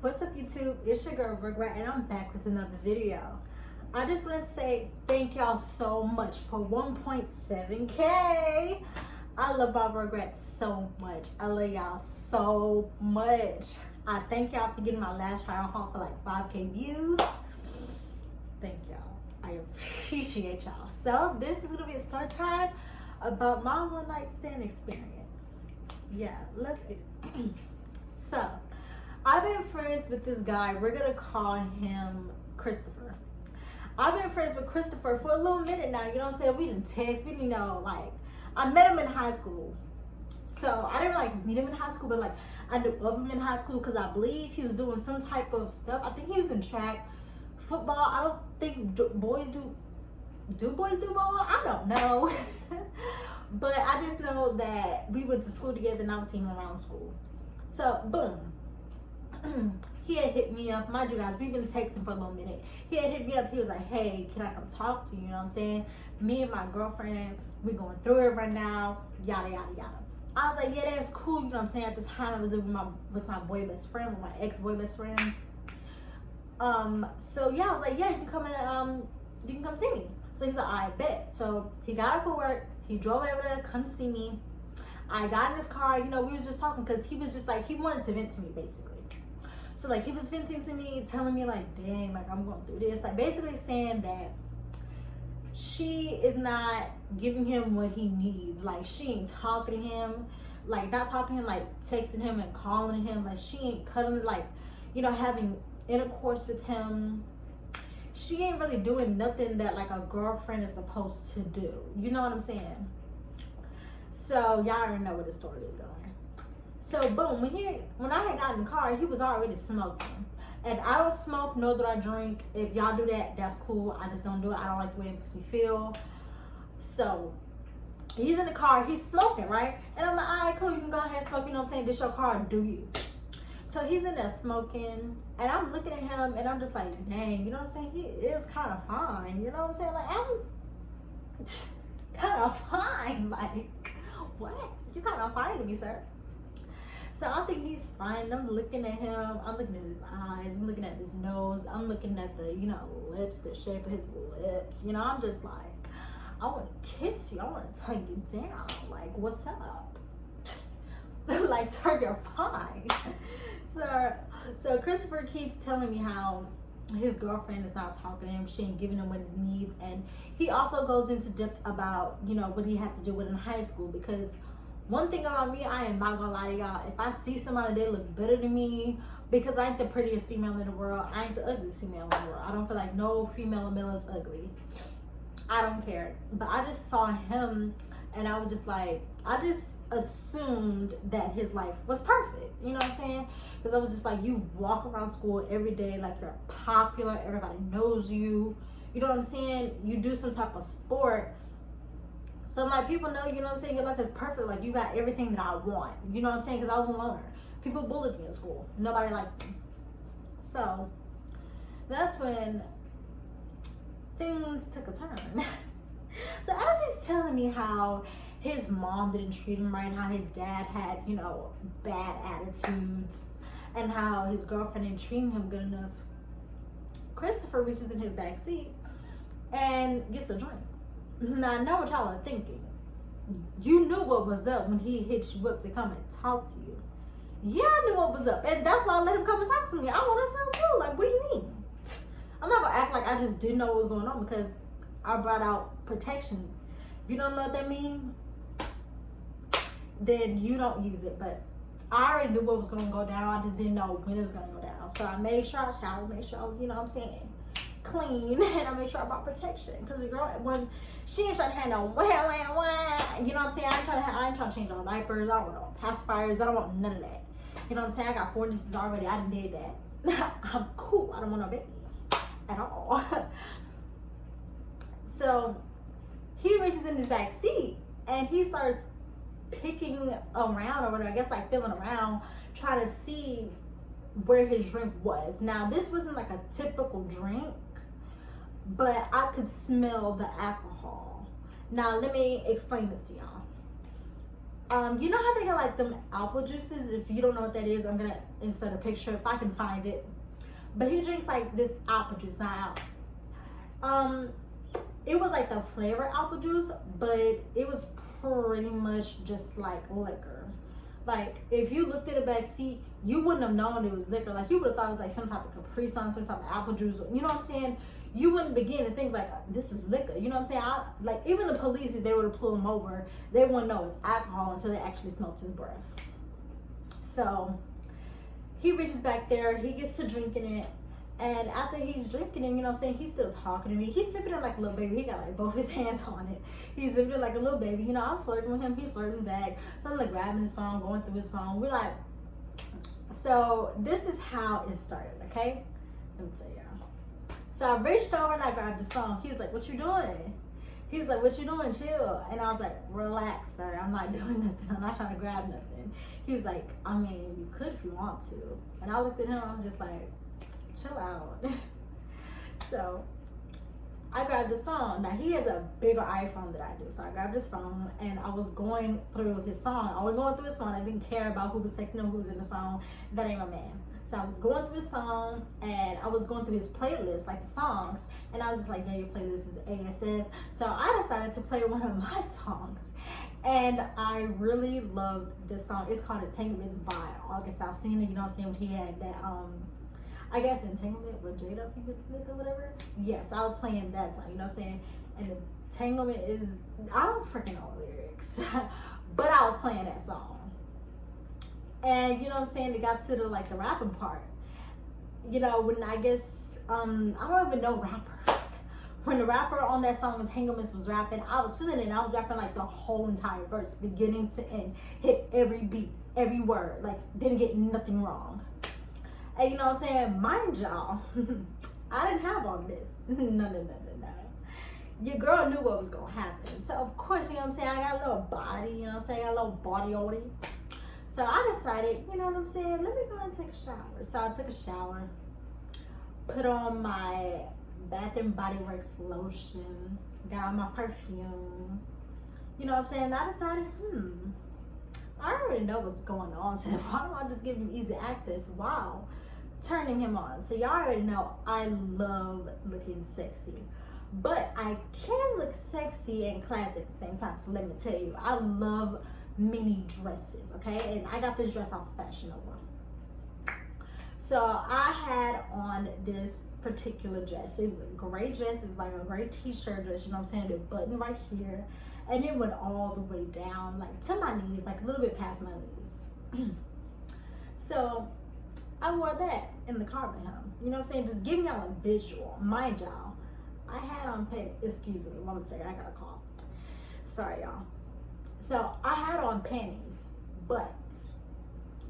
What's up, YouTube? It's your girl Rugrat, and I'm back with another video. I just want to say thank y'all so much for 1.7K. I love my Rugrats so much. I love y'all so much. I thank y'all for getting my last trial haul for like 5K views. Thank y'all. I appreciate y'all. So this is gonna be a story time about my one night stand experience. Yeah, let's get it. So I've been friends with this guy. We're gonna call him Christopher. I've been friends with Christopher for a little minute now. You know what I'm saying? We didn't text. We didn't know, like, I met him in high school. So I didn't like meet him in high school, but like I knew of him in high school because I believe he was doing some type of stuff. I think he was in track, football. I don't think boys do boys do ball? I don't know. But I just know that we went to school together and I was seeing him around school. So boom. He had hit me up. Mind you guys, we've been texting for a little minute. He had hit me up. He was like, hey, can I come talk to you? You know what I'm saying? Me and my girlfriend, we're going through it right now. Yada, yada, yada. I was like, yeah, that's cool. You know what I'm saying? At the time, I was living with my boy best friend, with my ex-boy best friend. So yeah, I was like, yeah, you can come and you can come see me. So he's like, I bet. So he got up for work. He drove over there, come to see me. I got in his car. You know, we was just talking because he was just like, he wanted to vent to me, basically. So like he was venting to me, telling me like, dang, like I'm going through this. Like basically saying that she is not giving him what he needs. Like she ain't talking to him, like not talking to him, like texting him and calling him. Like she ain't cutting, like, you know, having intercourse with him. She ain't really doing nothing that like a girlfriend is supposed to do. You know what I'm saying? So y'all already know where the story is going. So boom, when I had gotten in the car, he was already smoking. And I don't smoke, nor do I drink. If y'all do that, that's cool. I just don't do it. I don't like the way it makes me feel. So he's in the car, he's smoking, right? And I'm like, all right, cool, you can go ahead and smoke. You know what I'm saying? This your car, do you? So he's in there smoking, and I'm looking at him, and I'm just like, dang, you know what I'm saying? He is kind of fine. You know what I'm saying? Like, I'm kind of fine. Like, what? You're kind of fine to me, sir. So I think he's fine. I'm looking at him. I'm looking at his eyes. I'm looking at his nose. I'm looking at the, you know, lips, the shape of his lips. You know, I'm just like, I want to kiss you. I want to tug you down. Like, what's up? Like, sir, you're fine. So Christopher keeps telling me how his girlfriend is not talking to him. She ain't giving him what he needs. And he also goes into depth about, you know, what he had to do with in high school. Because one thing about me, I am not gonna lie to y'all. If I see somebody that look better than me, because I ain't the prettiest female in the world, I ain't the ugliest female in the world. I don't feel like no female or male is ugly. I don't care. But I just saw him, and I was just like, I just assumed that his life was perfect. You know what I'm saying? Because I was just like, you walk around school every day like you're popular. Everybody knows you. You know what I'm saying? You do some type of sport. So like people know, you know what I'm saying, your life is perfect. Like you got everything that I want. You know what I'm saying? Because I was a loner. People bullied me in school. Nobody liked me. So that's when things took a turn. So as he's telling me how his mom didn't treat him right, how his dad had, you know, bad attitudes, and how his girlfriend didn't treat him good enough, Christopher reaches in his back seat and gets a drink. Now I know what y'all are thinking. You knew what was up when he hit you up to come and talk to you. Yeah, I knew what was up, and that's why I let him come and talk to me. I want to sound too. Like, what do you mean? I'm not gonna act like I just didn't know what was going on, because I brought out protection. If you don't know what that means, then you don't use it. But I already knew what was gonna go down. I just didn't know when it was gonna go down. So I made sure I showered, made sure I was, you know what I'm saying, clean, and I made sure I brought protection. Because the girl, when she ain't trying to have no wah, wah, wah, you know what I'm saying? I ain't trying to change all diapers. I don't want no pacifiers. I don't want none of that. You know what I'm saying? I got 4 nieces already. I done did that. I'm cool. I don't want no baby at all. So he reaches in his back seat and he starts picking around or whatever. I guess like feeling around, trying to see where his drink was. Now this wasn't like a typical drink, but I could smell the alcohol. Now let me explain this to y'all. You know how they got like them apple juices? If you don't know what that is, I'm gonna insert a picture if I can find it. But he drinks like this apple juice, not out. It was like the flavor apple juice, but it was pretty much just like liquor. Like if you looked at the back seat, you wouldn't have known it was liquor. Like you would have thought it was like some type of Capri Sun, some type of apple juice. You know what I'm saying? You wouldn't begin to think like this is liquor. You know what I'm saying? Like even the police, if they were to pull him over, they wouldn't know it's alcohol until they actually smelled his breath. So he reaches back there, he gets to drinking it. And after he's drinking it, you know what I'm saying, he's still talking to me. He's sipping it like a little baby. He got like both his hands on it. He's sipping it like a little baby. You know, I'm flirting with him. He's flirting back. So I'm like grabbing his phone, going through his phone. We're like, so this is how it started, okay? Let me tell y'all. So I reached over and I grabbed his phone. He was like, what you doing? He was like, what you doing? Chill. And I was like, relax, sir. I'm not doing nothing. I'm not trying to grab nothing. He was like, I mean, you could if you want to. And I looked at him. I was just like, chill out. So I grabbed his phone. Now he has a bigger iPhone than I do. So I grabbed his phone and I was going through his song. I was going through his phone. I didn't care about who was texting him, who was in his phone. That ain't my man. So I was going through his phone and I was going through his playlist, like the songs. And I was just like, yeah, your playlist is ASS. So I decided to play one of my songs. And I really loved this song. It's called Entanglements by August Alsina. You know what I'm saying? When he had that, I guess Entanglement with Jada Pinkett Smith or whatever. Yes, I was playing that song, you know what I'm saying? And Entanglement is, I don't freaking know the lyrics, but I was playing that song. And you know what I'm saying? It got to the like the rapping part. You know, when I guess, I don't even know rappers. When the rapper on that song Entanglements was rapping, I was feeling it. And I was rapping like the whole entire verse, beginning to end. Hit every beat, every word. Like, didn't get nothing wrong. And you know what I'm saying? Mind y'all, I didn't have all this. No. Your girl knew what was going to happen. So, of course, you know what I'm saying? I got a little body, you know what I'm saying? I got a little body already. So, I decided, you know what I'm saying? Let me go and take a shower. So, I took a shower, put on my Bath and Body Works lotion, got on my perfume. You know what I'm saying? I decided, I don't really know what's going on. So, why don't I just give him easy access? Wow. Turning him on. So y'all already know I love looking sexy, but I can look sexy and classy at the same time. So let me tell you, I love mini dresses, okay? And I got this dress off Fashion Nova. So I had on this particular dress. It was a gray dress. It was like a gray t-shirt dress, you know what I'm saying? The button right here, and it went all the way down like to my knees, like a little bit past my knees. So I wore that in the car with him. You know what I'm saying? Just giving y'all a visual. Mind y'all, I had on panties. Excuse me, one second, I got a cough. Sorry, y'all. So I had on panties, but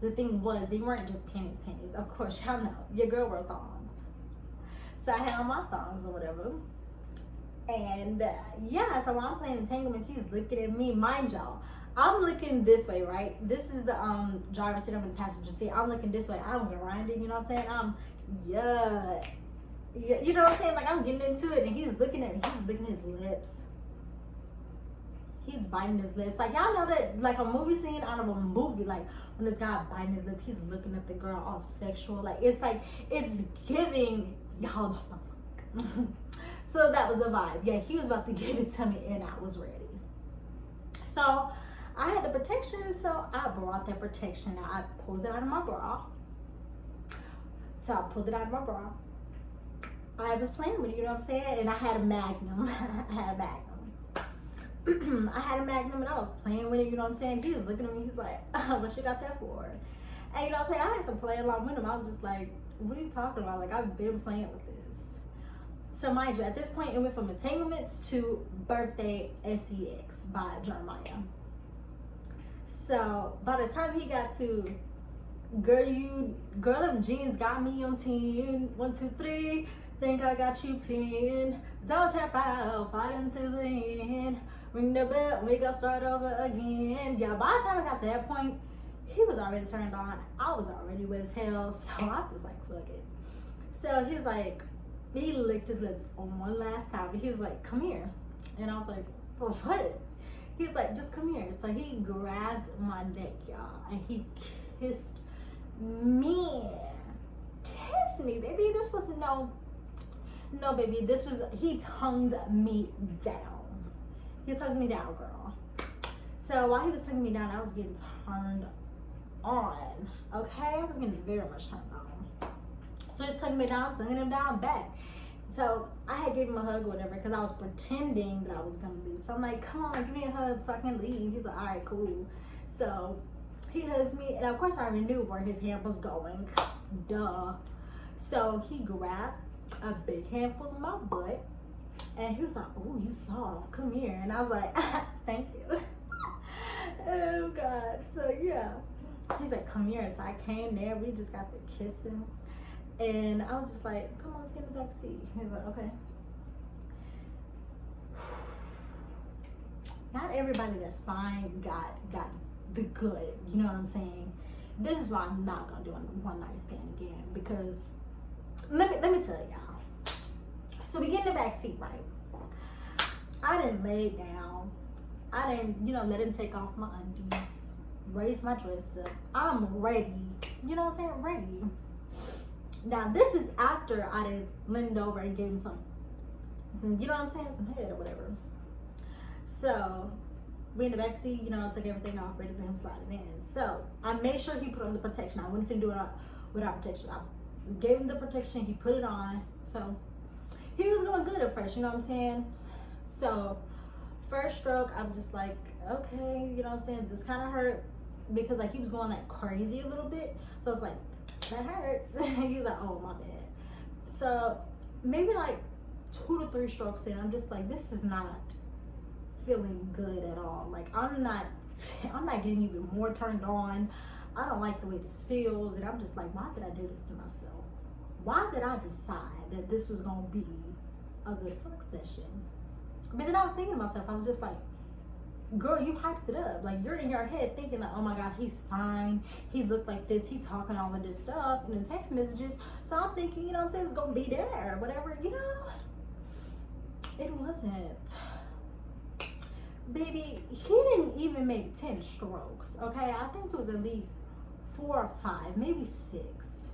the thing was, they weren't just panties. Of course, y'all know, your girl wore thongs. So I had on my thongs or whatever. And yeah, so when I'm playing entanglements, he's looking at me. Mind y'all, I'm looking this way, right? This is the driver's seat, I'm in the passenger seat. I'm looking this way. I'm grinding, you know what I'm saying? Yeah, you know what I'm saying? Like, I'm getting into it, and he's looking at me. He's licking his lips. He's biting his lips. Like, y'all know that, like, a movie scene out of a movie, like, when this guy biting his lip, he's looking at the girl all sexual. Like, it's giving, y'all. So that was a vibe. Yeah, he was about to give it to me, and I was ready. So I had the protection, so I brought that protection. Now I pulled it out of my bra. So I pulled it out of my bra. I was playing with it, you know what I'm saying? And I had a Magnum. I had a Magnum and I was playing with it, you know what I'm saying? He was looking at me, he's like, what you got that for? And you know what I'm saying? I had to play along with him. I was just like, what are you talking about? Like, I've been playing with this. So mind you, at this point, it went from Entanglements to Birthday SEX by Jeremiah. So by the time he got to girl, them jeans got me on 10. 1, 2, 3. Think I got you pinned. Don't tap out, fight until the end. Ring the bell, we gonna start over again. Yeah, by the time I got to that point, he was already turned on. I was already with as hell, so I was just like, fuck it. So he was like, he licked his lips on one last time, but he was like, come here. And I was like, for what? He's like, just come here. So he grabbed my neck, y'all, and he kissed me. Kiss me, baby. This was no, baby. This was, he tongued me down. He tongued me down, girl. So while he was tonguing me down, I was getting turned on. Okay, I was getting very much turned on. So he's tonguing me down, tonguing him down back. So I had gave him a hug or whatever because I was pretending that I was gonna leave. So I'm like, come on, give me a hug so I can leave. He's like, all right, cool. So he hugs me, and of course I already knew where his hand was going. Duh. So he grabbed a big handful of my butt, and he was like, oh, you soft, come here. And I was like, thank you. Oh God. So yeah, he's like, come here. So I came there, we just got to kissing. And I was just like, come on, let's get in the back seat. He's like, okay. Not everybody that's fine got the good, you know what I'm saying? This is why I'm not gonna do a one night stand again, because let me tell y'all. So we get in the back seat, right? I didn't lay down. I didn't, let him take off my undies, raise my dress up. I'm ready. You know what I'm saying? Ready. Now this is after I did leaned over and gave him some, you know what I'm saying, some head or whatever. So we in the back seat, took everything off, ready for him sliding in. So I made sure he put on the protection. I wouldn't finna do it without protection. I gave him the protection, he put it on. So he was going good at first, you know what I'm saying? So first stroke, I was just like, okay, you know what I'm saying? This kind of hurt because like he was going like crazy a little bit. So I was like, that hurts. He was like, oh, my bad. So maybe like 2 to 3 strokes in, I'm just like, this is not feeling good at all. Like I'm not getting even more turned on. I don't like the way this feels, and I'm just like, why did I do this to myself? Why did I decide that this was gonna be a good fuck session? But then I was thinking to myself, I was just like, girl, you hyped it up. Like you're in your head thinking like, oh my God, he's fine. He looked like this. He talking all of this stuff in the text messages. So I'm thinking, you know what I'm saying, it's gonna be there, whatever, It wasn't. Baby, he didn't even make 10 strokes, okay? I think it was at least 4 or 5, maybe 6.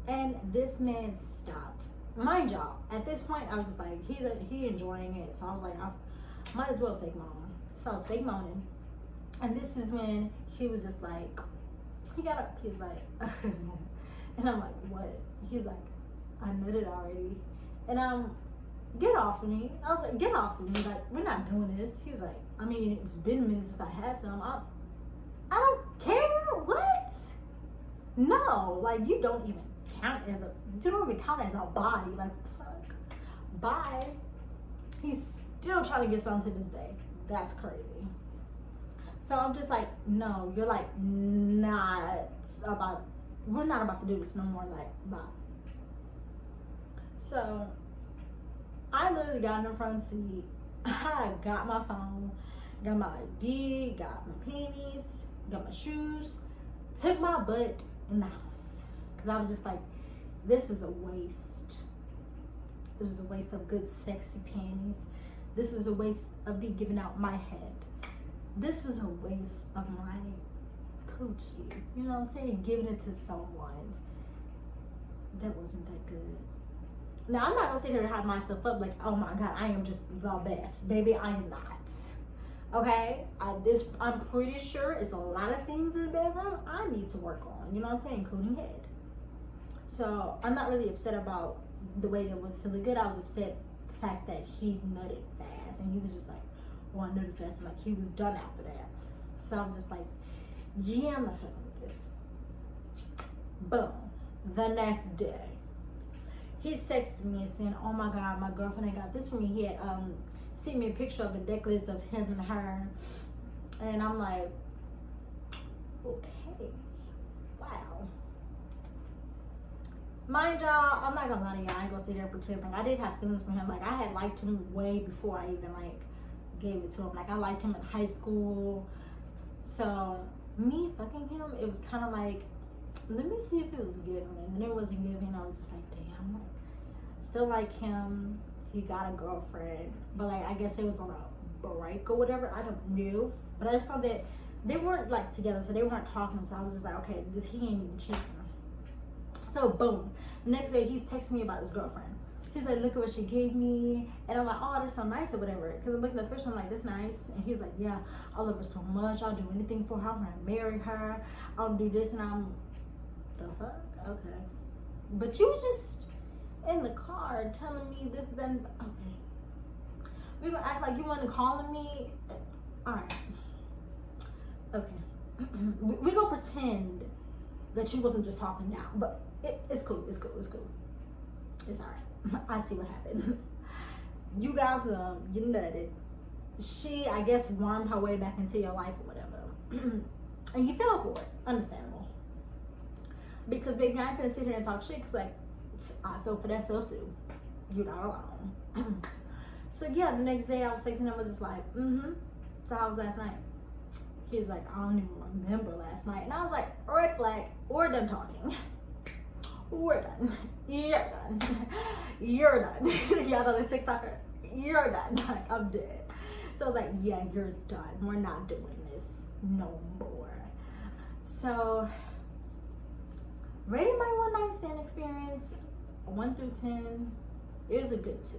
And this man stopped. Mind y'all, at this point, I was just like, he enjoying it. So I was like, I might as well fake moan. So I was fake moaning. And this is when he was just like, he got up, he was like, and I'm like, what? He was like, I nutted already. And get off of me. I was like, get off of me. Like, we're not doing this. He was like, I mean, it's been minutes since I had some. I don't care. What? No, like you don't even count as a body. Like, fuck. Bye. He's still trying to get something to this day. That's crazy. So I'm just like, no, you're like we're not about to do this no more. Like, bye. So I literally got in the front seat. I got my phone, got my ID, got my panties, got my shoes, took my butt in the house. Because I was just like, this is a waste. This is a waste of good, sexy panties. This is a waste of me giving out my head. This was a waste of my coochie. You know what I'm saying? Giving it to someone that wasn't that good. Now, I'm not going to sit here and hype myself up like, oh my God, I am just the best. Baby, I am not. Okay? I'm pretty sure it's a lot of things in the bedroom I need to work on. You know what I'm saying? Including head. So, I'm not really upset about the way that was feeling good. I was upset the fact that he nutted fast. And he was just like, oh, I nutted fast. And like, he was done after that. So, I was just like, yeah, I'm not fucking with this. Boom. The next day, he's texting me and saying, oh my God, my girlfriend got this for me. He had sent me a picture of the necklace of him and her. And I'm like, okay, wow. Mind y'all, I'm not gonna lie to y'all, I ain't gonna sit there and pretend like I didn't have feelings for him. Like I had liked him way before I even like gave it to him. Like I liked him in high school. So me fucking him, it was kind of like, let me see if it was giving. And then it wasn't giving. I was just like, damn, like, still like him. He got a girlfriend. But like, I guess it was on a break or whatever. I don't know, but I just thought that they weren't like together, so they weren't talking. So I was just like, okay, he ain't even cheating. So boom, the next day he's texting me about his girlfriend. He's like, look at what she gave me, and I'm like, oh, that's so nice or whatever. Because I'm looking at the first one, I'm like, that's nice. And he's like, yeah, I love her so much. I'll do anything for her. I'm gonna marry her. I'll do this, and I'm the fuck, okay. But you was just in the car telling me this, then okay. We're gonna act like you wasn't calling me. All right. Okay. We're gonna pretend that you wasn't just talking now, but it's cool. It's cool. It's cool. It's all right. I see what happened. You guys, you nutted. She, I guess, wormed her way back into your life or whatever, and you fell for it. Understandable. Because baby, I ain't finna sit here and talk shit. Cause like, I fell for that stuff too. You're not alone. So yeah, the next day I was texting him. I was just like, So how was last night? He was like, I don't even remember last night. And I was like, red flag. We're done talking. We're done. You're done. You're done. Y'all know the TikToker. You're done. Like, I'm dead. So I was like, yeah, you're done. We're not doing this no more. So, rating my one night stand experience, 1 through 10, it was a good 2.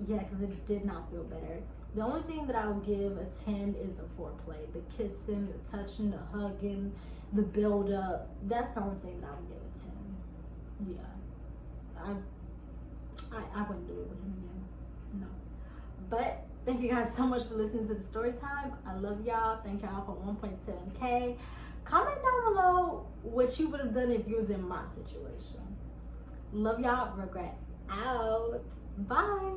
Yeah, because it did not feel better. The only thing that I would give a 10 is the foreplay, the kissing, the touching, the hugging, the build up. That's the only thing that I would give a 10. Yeah, I wouldn't do it with him again. No. But thank you guys so much for listening to the story time. I love y'all. Thank y'all for 1.7K. Comment down below what you would have done if you was in my situation. Love y'all. Regret out. Bye.